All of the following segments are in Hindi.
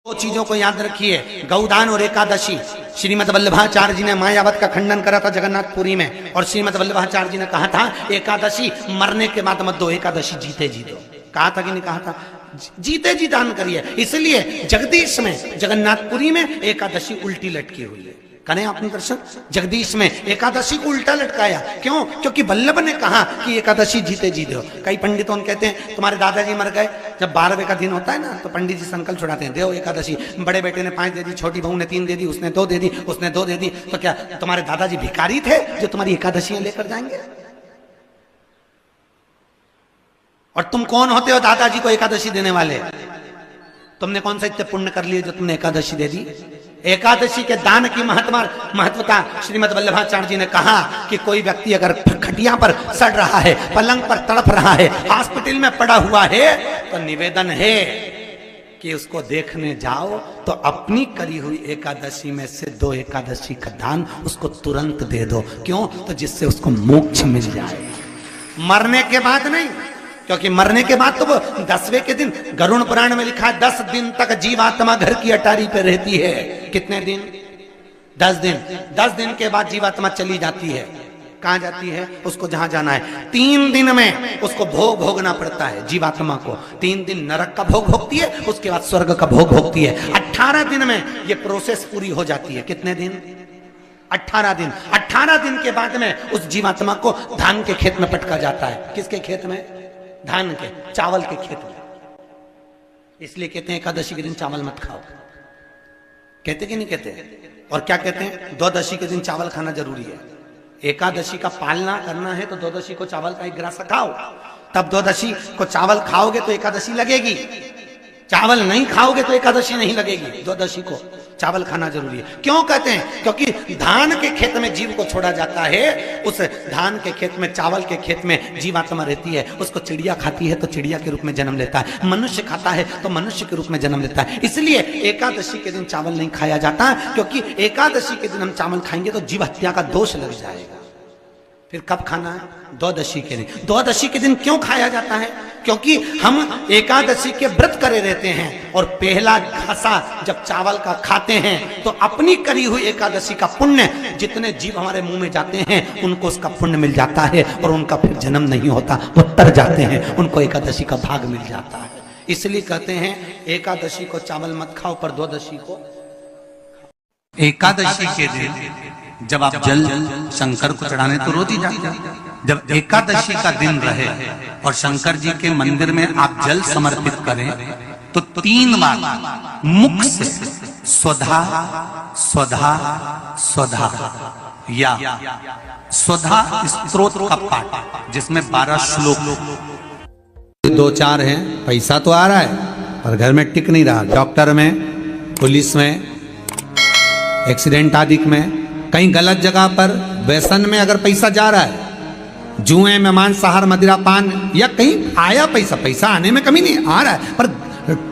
दो चीजों को याद रखिए, गौदान और एकादशी। श्रीमद वल्लभाचार्य जी ने मायावत का खंडन करा था जगन्नाथपुरी में, और श्रीमद वल्लभाचार्य जी ने कहा था एकादशी मरने के बाद मत दो, एकादशी जीते जी दो। कहा था कि नहीं कहा था? जीते जी दान करिए। इसलिए जगदीश में, जगन्नाथपुरी में एकादशी उल्टी लटकी हुई है। करें आपने दर्शन? जगदीश में एकादशी को उल्टा लटकाया। क्यों? क्योंकि वल्लभ ने कहा कि एकादशी जीते जी दो। कई पंडितों कहते हैं तुम्हारे दादाजी मर गए, जब 12वें का दिन होता है ना तो पंडित जी संकल्प छुड़ाते हैं, दो एकादशी। बड़े बेटे ने 5 दे दी, छोटी बहू ने 3 दे दी, उसने 2 दे दी, उसने 2 दे दी। तो क्या तुम्हारे दादाजी भिखारी थे जो तुम्हारी एकादशियां लेकर जाएंगे? और तुम कौन होते हो दादाजी को एकादशी देने वाले? तुमने कौन सा इतने पुण्य कर लिए जो तुमने एकादशी दे दी? एकादशी के दान की महत्वता श्रीमद वल्लभाचार्य जी ने कहा कि कोई व्यक्ति अगर खटिया पर सड़ रहा है, पलंग पर तड़प रहा है, हॉस्पिटल में पड़ा हुआ है, तो निवेदन है कि उसको देखने जाओ तो अपनी करी हुई एकादशी में से 2 एकादशी का दान उसको तुरंत दे दो। क्यों? तो जिससे उसको मोक्ष मिल जाए, मरने के बाद नहीं। क्योंकि मरने के बाद तो वो 10वें के दिन, गरुड़ पुराण में लिखा है 10 दिन तक जीवात्मा घर की अटारी पे रहती है। कितने दिन? 10 दिन। 10 दिन के बाद जीवात्मा चली जाती है। कहां जाती है? उसको जहां जाना है। 3 दिन में उसको भोग भोगना पड़ता है जीवात्मा को। 3 दिन नरक का भोग भोगती है, उसके बाद स्वर्ग का भोग भोगती है। 18 दिन में ये प्रोसेस पूरी हो जाती है। कितने दिन? 18 दिन। 18 दिन के बाद में उस जीवात्मा को धान के खेत में पटका जाता है। किसके खेत में? धान के, चावल के खेत में। इसलिए कहते हैं एकादशी के दिन चावल मत खाओ। कहते कि नहीं कहते? और क्या कहते हैं? द्वादशी के दिन चावल खाना जरूरी है। एकादशी का पालना करना है तो द्वादशी को चावल का 1 गिलास खाओ, तब द्वादशी को चावल खाओगे तो एकादशी लगेगी। चावल नहीं खाओगे तो एकादशी नहीं लगेगी। द्वादशी को चावल खाना जरूरी है। क्यों कहते हैं? क्योंकि धान के खेत में जीव को छोड़ा जाता है, उस धान के खेत में, चावल के खेत में जीवात्मा रहती है। उसको चिड़िया खाती है तो चिड़िया के रूप में जन्म लेता है, मनुष्य खाता है तो मनुष्य के रूप में जन्म लेता है। इसलिए एकादशी के दिन चावल नहीं खाया जाता, क्योंकि एकादशी के दिन हम चावल खाएंगे तो जीव हत्या का दोष लग जाएगा। फिर कब खाना है? द्वादशी के दिन। द्वादशी के दिन क्यों खाया जाता है? क्योंकि हम एकादशी के व्रत करे रहते हैं, और पहला घासा जब चावल का खाते हैं तो अपनी करी हुई एकादशी का पुण्य जितने जीव हमारे मुंह में जाते हैं उनको उसका पुण्य मिल जाता है, और उनका फिर जन्म नहीं होता, वो तर जाते हैं, उनको एकादशी का भाग मिल जाता है। इसलिए कहते हैं एकादशी को चावल मत खाओ, पर द्वादशी को। एकादशी के दिन जब आप जल शंकर को चढ़ाने तो रोज ही जाते हैं। जब एकादशी का दिन रहे और शंकर जी के मंदिर में आप जल समर्पित करें तो 3 बार मुख से स्वधा स्वधा स्वधा या स्वधा स्तोत्र का पाठ, जिसमें 12 श्लोक। 2-4 हैं, पैसा तो आ रहा है पर घर में टिक नहीं रहा। डॉक्टर में, पुलिस में, एक्सीडेंट आदि में, कहीं गलत जगह पर, व्यसन में अगर पैसा जा रहा है, जुए में, मांसाहार, मदिरा पान, या कहीं आया पैसा आने में कमी नहीं, आ रहा है पर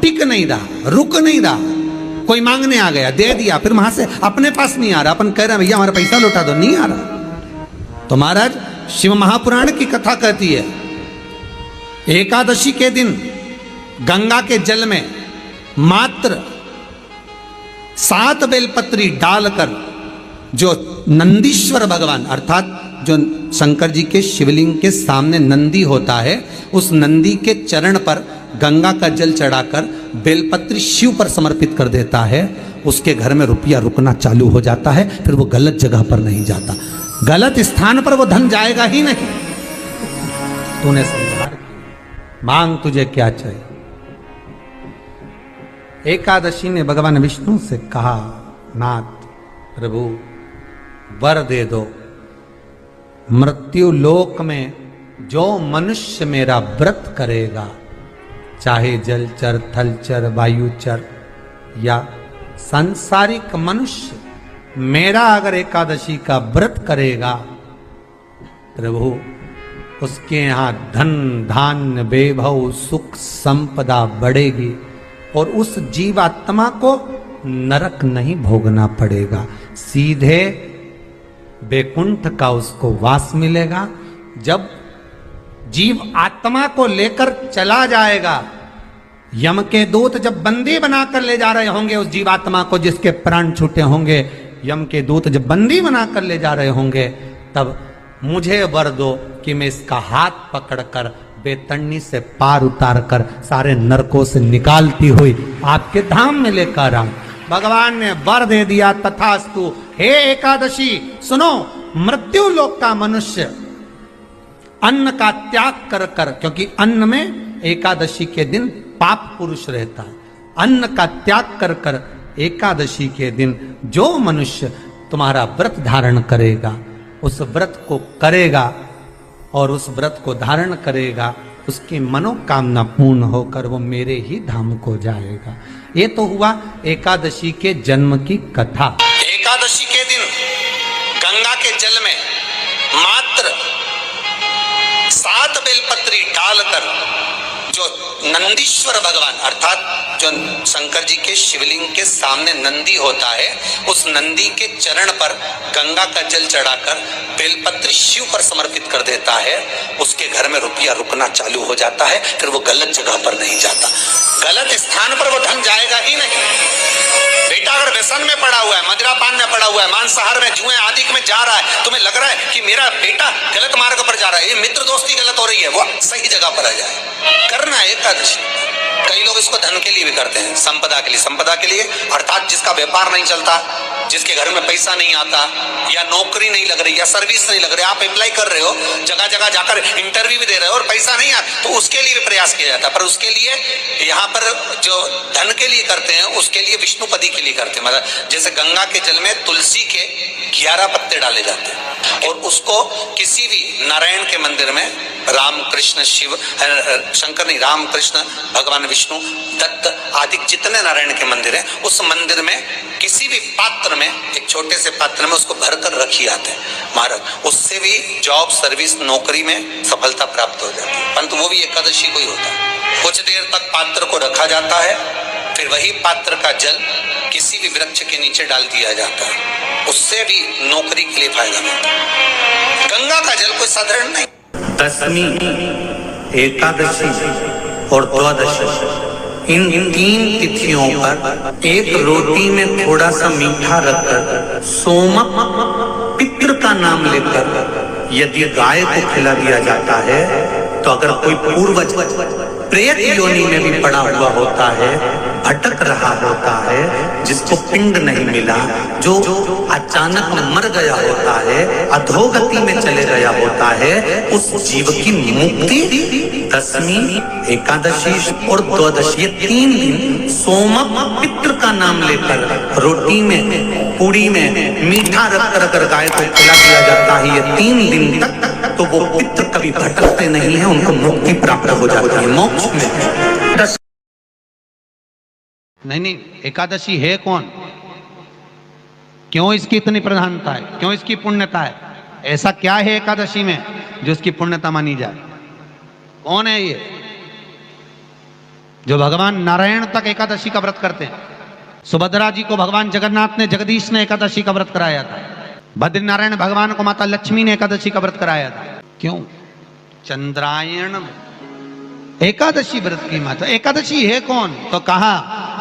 टिक नहीं रहा, रुक नहीं रहा। कोई मांगने आ गया, दे दिया, फिर वहां से अपने पास नहीं आ रहा, अपन कह रहे हैं भैया हमारा पैसा लौटा दो, नहीं आ रहा। तो महाराज शिव महापुराण की कथा कहती है एकादशी के दिन गंगा के जल में मात्र 7 बेलपत्री डालकर जो नंदीश्वर भगवान, अर्थात जो शंकर जी के शिवलिंग के सामने नंदी होता है, उस नंदी के चरण पर गंगा का जल चढ़ाकर बेलपत्री शिव पर समर्पित कर देता है, उसके घर में रुपया रुकना चालू हो जाता है। फिर वो गलत जगह पर नहीं जाता, गलत स्थान पर वो धन जाएगा ही नहीं। तूने संहार मांग, तुझे क्या चाहिए? एकादशी ने भगवान विष्णु से कहा, नाथ प्रभु वर दे दो, मृत्यु लोक में जो मनुष्य मेरा व्रत करेगा, चाहे जलचर, थलचर, वायुचर या सांसारिक मनुष्य, मेरा अगर एकादशी का व्रत करेगा, प्रभु उसके यहां धन धान्य वैभव सुख संपदा बढ़ेगी, और उस जीवात्मा को नरक नहीं भोगना पड़ेगा, सीधे वैकुंठ का उसको वास मिलेगा। जब जीव आत्मा को लेकर चला जाएगा यम के दूत जब बंदी बनाकर ले जा रहे होंगे उस जीवात्मा को जिसके प्राण छूटे होंगे, यम के दूत जब बंदी बनाकर ले जा रहे होंगे, तब मुझे वर दो कि मैं इसका हाथ पकड़कर बेतरनी से पार उतार कर सारे नरकों से निकालती हुई आपके धाम में लेकर आऊं। भगवान ने वर दे दिया, तथास्तु। हे एकादशी सुनो, मृत्यु लोक का मनुष्य अन्न का त्याग कर कर, क्योंकि अन्न में एकादशी के दिन पाप पुरुष रहता है, अन्न का त्याग कर कर एकादशी के दिन जो मनुष्य तुम्हारा व्रत धारण करेगा, उस व्रत को करेगा और उस व्रत को धारण करेगा, उसकी मनोकामना पूर्ण होकर वो मेरे ही धाम को जाएगा। ये तो हुआ एकादशी के जन्म की कथा। एकादशी के दिन गंगा के जल में मात्र 7 बेलपत्री डालकर जो नंदीश्वर भगवान अर्थात जो शंकर जी के शिवलिंग के सामने नंदी होता है, उस नंदी के चरण पर गंगा का जल चढ़ाकर बेलपत्री शिव पर समर्पित कर देता है, उसके घर में रुपया रुकना चालू हो जाता है। फिर वो गलत जगह पर नहीं जाता, गलत स्थान पर वो धन जाएगा ही नहीं। बेटा अगर व्यसन में पड़ा हुआ है, मदिरा पान में पड़ा हुआ है, मांसाहार में, जुए आदि में जा रहा है, तुम्हें लग रहा है कि मेरा बेटा गलत मार्ग पर जा रहा है, ये मित्र दोस्ती गलत हो रही है, वो सही जगह पर आ जाए। करना है एकादशी। कई लोग इसको धन के लिए भी करते हैं, संपदा के लिए। संपदा के लिए अर्थात जिसका व्यापार नहीं चलता, जिसके घर में पैसा नहीं आता, या नौकरी नहीं लग रही, या सर्विस नहीं लग रही, आप अप्लाई कर रहे हो, जगह जगह जाकर इंटरव्यू भी दे रहे हो और पैसा नहीं आता, तो उसके लिए भी प्रयास किया जाता है। पर उसके लिए यहाँ पर जो धन के लिए करते हैं, उसके लिए विष्णुपदी के लिए करते हैं। मतलब जैसे गंगा के जल में तुलसी के 11 पत्ते डाले जाते हैं और उसको किसी भी नारायण के मंदिर में राम कृष्ण शिव शंकर नहीं, राम कृष्ण भगवान विष्णु दत्त आदि जितने नारायण के मंदिर हैं, उस मंदिर में किसी भी पात्र में, एक छोटे से पात्र में उसको भरकर रखी आते हैं महाराज। उससे भी जॉब सर्विस नौकरी में सफलता प्राप्त हो जाती है। परंतु वो भी एकादशी को ही होता है। कुछ देर तक पात्र को रखा जाता है, फिर वही पात्र का जल किसी भी वृक्ष के नीचे डाल दिया जाता है, उससे भी नौकरी के लिए फायदा मिलता है। गंगा का जल कोई साधारण नहीं। दशमी, एकादशी और द्वादशी, इन 3 तिथियों पर एक रोटी में थोड़ा सा मीठा रखकर सोमक पितृ का नाम लेकर यदि गाय को खिला दिया जाता है, तो अगर कोई पूर्वज प्रेत योनि में भी पड़ा हुआ होता है, भटक रहा होता है, जिसको पिंड नहीं मिला, जो अचानक मर गया होता है, अधोगति में चले गया होता है, उस जीव की मुक्ति दशमी, एकादशी और द्वादशी, ये 3 दिन सोमक पितृ का नाम लेकर रोटी में, पूड़ी में मीठा रखकर अगर गाय को खिला दिया जाता है, ये 3 दिन तक, तो वो पितृ कभी भटकते नहीं है, उनको मुक्ति प्राप्त हो जाती है, मोक्ष में। नहीं, एकादशी है कौन, क्यों इसकी इतनी प्रधानता है, क्यों इसकी पुण्यता है, ऐसा क्या है एकादशी में जो इसकी पुण्यता मानी जाए? कौन है ये जो भगवान नारायण तक एकादशी का व्रत करते हैं? सुभद्रा जी को भगवान जगन्नाथ ने, जगदीश ने एकादशी का व्रत कराया था। बद्रीनारायण भगवान को माता लक्ष्मी ने एकादशी का व्रत कराया था। क्यों? चंद्रायण एकादशी व्रत की माता। एकादशी है कौन? तो कहा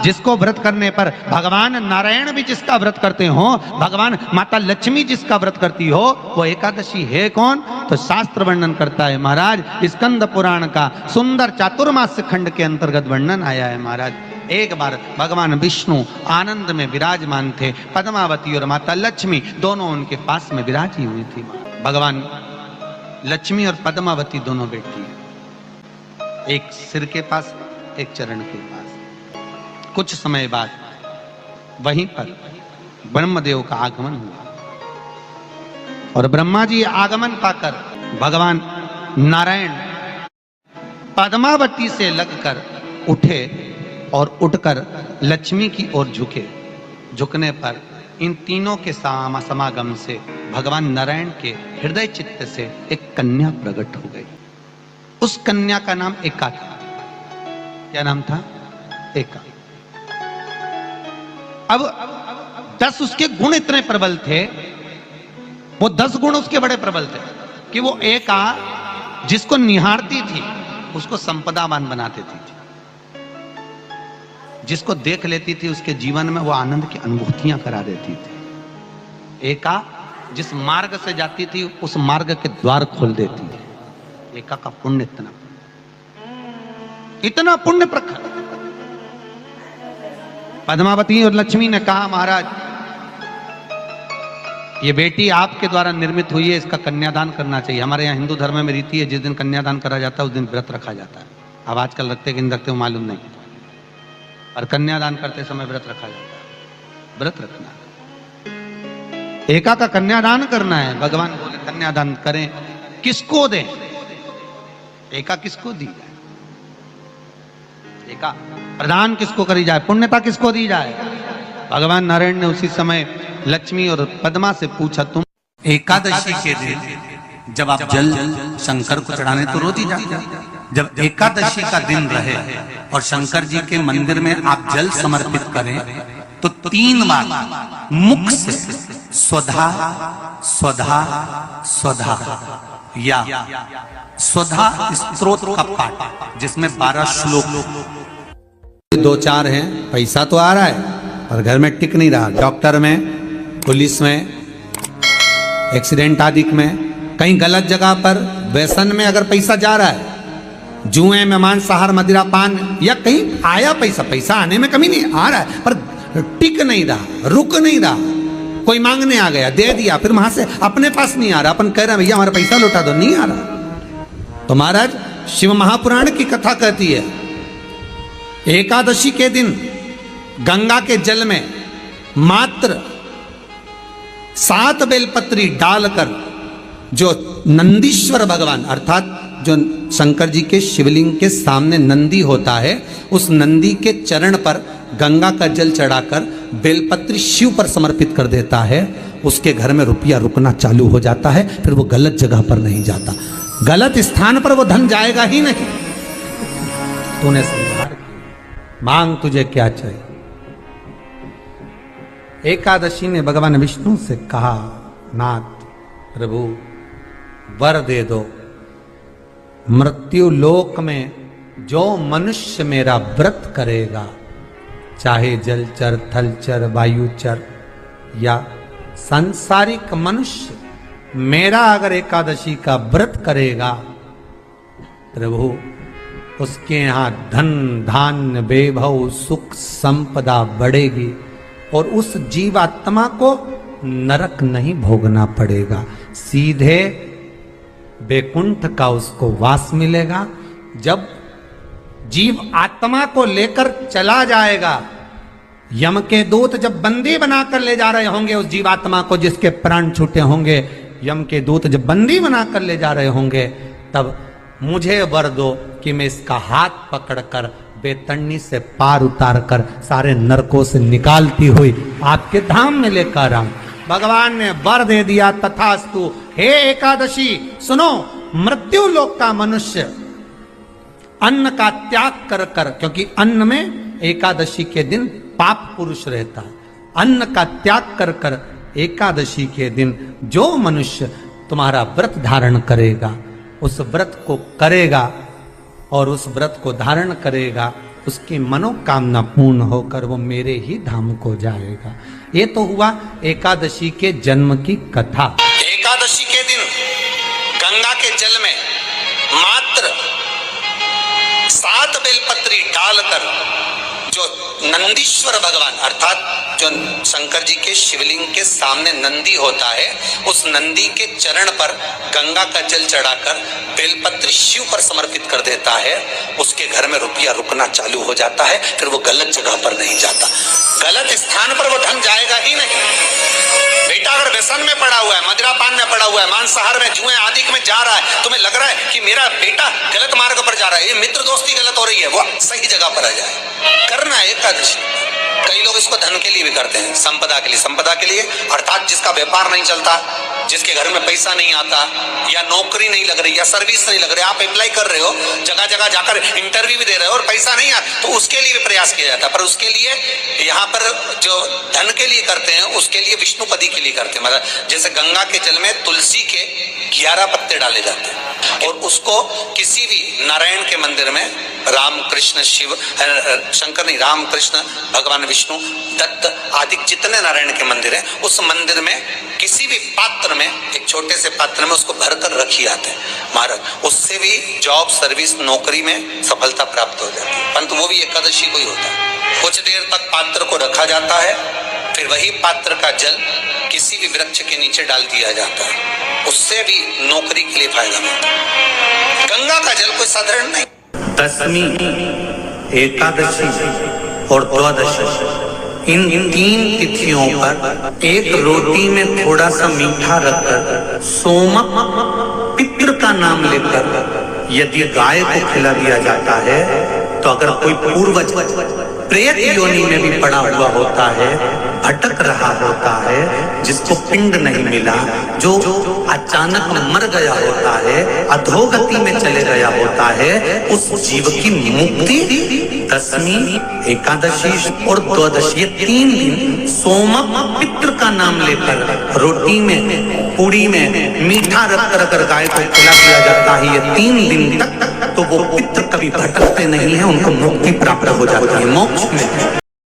जिसको व्रत करने पर भगवान नारायण भी जिसका व्रत करते हो, भगवान माता लक्ष्मी जिसका व्रत करती हो, वो एकादशी है कौन? तो शास्त्र वर्णन करता है महाराज, स्कंद पुराण का सुंदर चातुर्मास्य खंड के अंतर्गत वर्णन आया है महाराज। एक बार भगवान विष्णु आनंद में विराजमान थे, पद्मावती और माता लक्ष्मी दोनों उनके पास में विराजी हुई थी। भगवान लक्ष्मी और पद्मावती दोनों बैठी है, एक सिर के पास, एक चरण के पास। कुछ समय बाद वहीं पर ब्रह्मदेव का आगमन हुआ और ब्रह्मा जी आगमन पाकर भगवान नारायण पद्मावती से लगकर उठे और उठकर लक्ष्मी की ओर झुके। झुकने पर इन तीनों के समागम से भगवान नारायण के हृदय चित्त से एक कन्या प्रकट हो गई। उस कन्या का नाम एका था। क्या नाम था? एका। अब 10 उसके गुण इतने प्रबल थे, वो 10 गुण उसके बड़े प्रबल थे कि वो एका जिसको निहारती थी उसको संपदावान बना देती थी। जिसको देख लेती थी उसके जीवन में वो आनंद की अनुभूतियां करा देती थी। एका जिस मार्ग से जाती थी उस मार्ग के द्वार खोल देती थी। एका का पुण्य इतना पुण्य प्रखर। पद्मावती और लक्ष्मी ने कहा, महाराज ये बेटी आपके द्वारा निर्मित हुई है, इसका कन्यादान करना चाहिए। हमारे यहाँ हिंदू धर्म में रीति है, जिस दिन कन्यादान करा जाता है उस दिन व्रत रखा जाता है। अब आजकल रखते कि नहीं रखते मालूम नहीं, और कन्यादान करते समय व्रत रखा जाता है। व्रत रखना, एका का कन्यादान करना है। भगवान बोले कन्यादान करें, किसको दें? एका किसको दी जाए? एका प्रदान किसको करी जाए? पुण्यता किसको दी जाए? भगवान नारायण ने उसी समय लक्ष्मी और पद्मा से पूछा, तुम एकादशी के दिन जब आप जल शंकर को चढ़ाने तो रोज ही जाते, जब एकादशी का दिन रहे और शंकर जी के मंदिर में आप जल समर्पित करें तो 3 बार मुख से स्वधा स्वधा स्वधा या स्वधा स्तोत्र का पाठ, जिसमें 12 श्लोक। 2-4 हैं, पैसा तो आ रहा है पर घर में टिक नहीं रहा। डॉक्टर में, पुलिस में, एक्सीडेंट आदि में, कहीं गलत जगह पर, व्यसन में अगर पैसा जा रहा है, जुए में, मांसाहार, मदिरा पान, या कहीं आया पैसा, पैसा आने में कमी नहीं, आ रहा है पर टिक नहीं रहा, रुक नहीं रहा। कोई मांगने आ गया, दे दिया, फिर वहां से अपने पास नहीं आ रहा, अपन कह रहे हैं भैया हमारा पैसा लौटा दो, नहीं आ रहा। तो महाराज शिव महापुराण की कथा कहती है, एकादशी के दिन गंगा के जल में मात्र 7 बेलपत्री डालकर जो नंदीश्वर भगवान अर्थात जो शंकर जी के शिवलिंग के सामने नंदी होता है, उस नंदी के चरण पर गंगा का जल चढ़ाकर बेलपत्री शिव पर समर्पित कर देता है, उसके घर में रुपया रुकना चालू हो जाता है। फिर वो गलत जगह पर नहीं जाता, गलत स्थान पर वो धन जाएगा ही नहीं। तूने समझा, मांग तुझे क्या चाहिए। एकादशी ने भगवान विष्णु से कहा, नाथ प्रभु वर दे दो, मृत्यु लोक में जो मनुष्य मेरा व्रत करेगा, चाहे जलचर, थलचर, वायुचर या सांसारिक मनुष्य, मेरा अगर एकादशी का व्रत करेगा, प्रभु उसके यहाँ धन धान्य वैभव सुख संपदा बढ़ेगी और उस जीवात्मा को नरक नहीं भोगना पड़ेगा, सीधे वैकुंठ का उसको वास मिलेगा। जब जीव आत्मा को लेकर चला जाएगा, यम के दूत जब बंदी बनाकर ले जा रहे होंगे उस जीवात्मा को, जिसके प्राण छूटे होंगे, यम के दूत जब बंदी बनाकर ले जा रहे होंगे, तब मुझे वर दो कि मैं इसका हाथ पकड़कर बेतन्नी से पार उतार कर सारे नरकों से निकालती हुई आपके धाम में लेकर आऊं। भगवान ने वर दे दिया, तथास्तु। हे एकादशी सुनो, मृत्यु लोक का मनुष्य अन्न का त्याग कर कर, क्योंकि अन्न में एकादशी के दिन पाप पुरुष रहता है, अन्न का त्याग कर कर एकादशी के दिन जो मनुष्य तुम्हारा व्रत धारण करेगा, उस व्रत को करेगा और उस व्रत को धारण करेगा, उसकी मनोकामना पूर्ण होकर वो मेरे ही धाम को जाएगा। ये तो हुआ एकादशी के जन्म की कथा। एकादशी के दिन गंगा के जल में मात्र 7 बेलपत्री डालकर जो नंदीश्वर भगवान अर्थात जो शंकर जी के शिवलिंग के सामने नंदी होता है, उस नंदी के चरण पर गंगा का जल चढ़ाकर बेलपत्री शिव पर समर्पित कर देता है, उसके घर में रुपया रुकना चालू हो जाता है। फिर वो गलत जगह पर नहीं जाता, गलत स्थान पर वो धन जाएगा ही नहीं। बेटा अगर व्यसन में पड़ा हुआ है, मदिरा पान में पड़ा हुआ है, मांसाहार में, जुए आदि में जा रहा है, तुम्हें लग रहा है कि मेरा बेटा गलत मार्ग पर जा रहा है, ये मित्र दोस्ती गलत हो रही है, वो सही जगह पर आ जाए। करना है एकादशी। कई लोग इसको धन के लिए भी करते हैं, संपदा के लिए। संपदा के लिए अर्थात जिसका व्यापार नहीं चलता, जिसके घर में पैसा नहीं आता, या नौकरी नहीं लग रही, या सर्विस नहीं लग रही, आप अप्लाई कर रहे हो, जगह जगह जाकर इंटरव्यू भी दे रहे हो और पैसा नहीं आता, तो उसके लिए भी प्रयास किया जाता है। पर उसके लिए यहाँ पर जो धन के लिए करते हैं, उसके लिए विष्णुपदी के लिए करते हैं। मतलब जैसे गंगा के जल में तुलसी के 11 पत्ते डाले जाते हैं और उसको किसी भी नारायण के मंदिर में, राम कृष्ण शिव शंकर नहीं, राम कृष्ण भगवान विष्णु दत्त आदि जितने नारायण के मंदिर हैं, उस मंदिर में किसी भी पात्र में, एक छोटे से पात्र में उसको भरकर रखी आते हैं महाराज। उससे भी जॉब सर्विस नौकरी में सफलता प्राप्त हो जाती है, परंतु वो भी एकादशी को ही होता है। कुछ देर तक पात्र को रखा जाता है, फिर वही पात्र का जल किसी भी वृक्ष के नीचे डाल दिया जाता है, उससे भी नौकरी के लिए फायदा मिलता है। गंगा का जल कोई साधारण नहीं। दशमी, एकादशी और द्वादशी, इन 3 तिथियों पर एक रोटी में थोड़ा सा मीठा रखकर सोमक पितृ का नाम लेकर यदि गाय को खिला दिया जाता है, तो अगर कोई पूर्वज प्रेत योनि में भी पड़ा हुआ होता है, भटक रहा होता है, जिसको पिंड नहीं मिला, जो अचानक मर गया होता है, अधोगति में चले गया होता है, उस जीव की मुक्ति दशमी, एकादशी और द्वादशी, ये 3 दिन सोमक पितृ का नाम लेकर रोटी में, पूड़ी में मीठा रखकर अगर गाय को खिला दिया जाता है, ये 3 दिन तक, तो वो पितृ कभी भटकते नहीं है, उनको मुक्ति प्राप्त हो जाती है, मोक्ष में।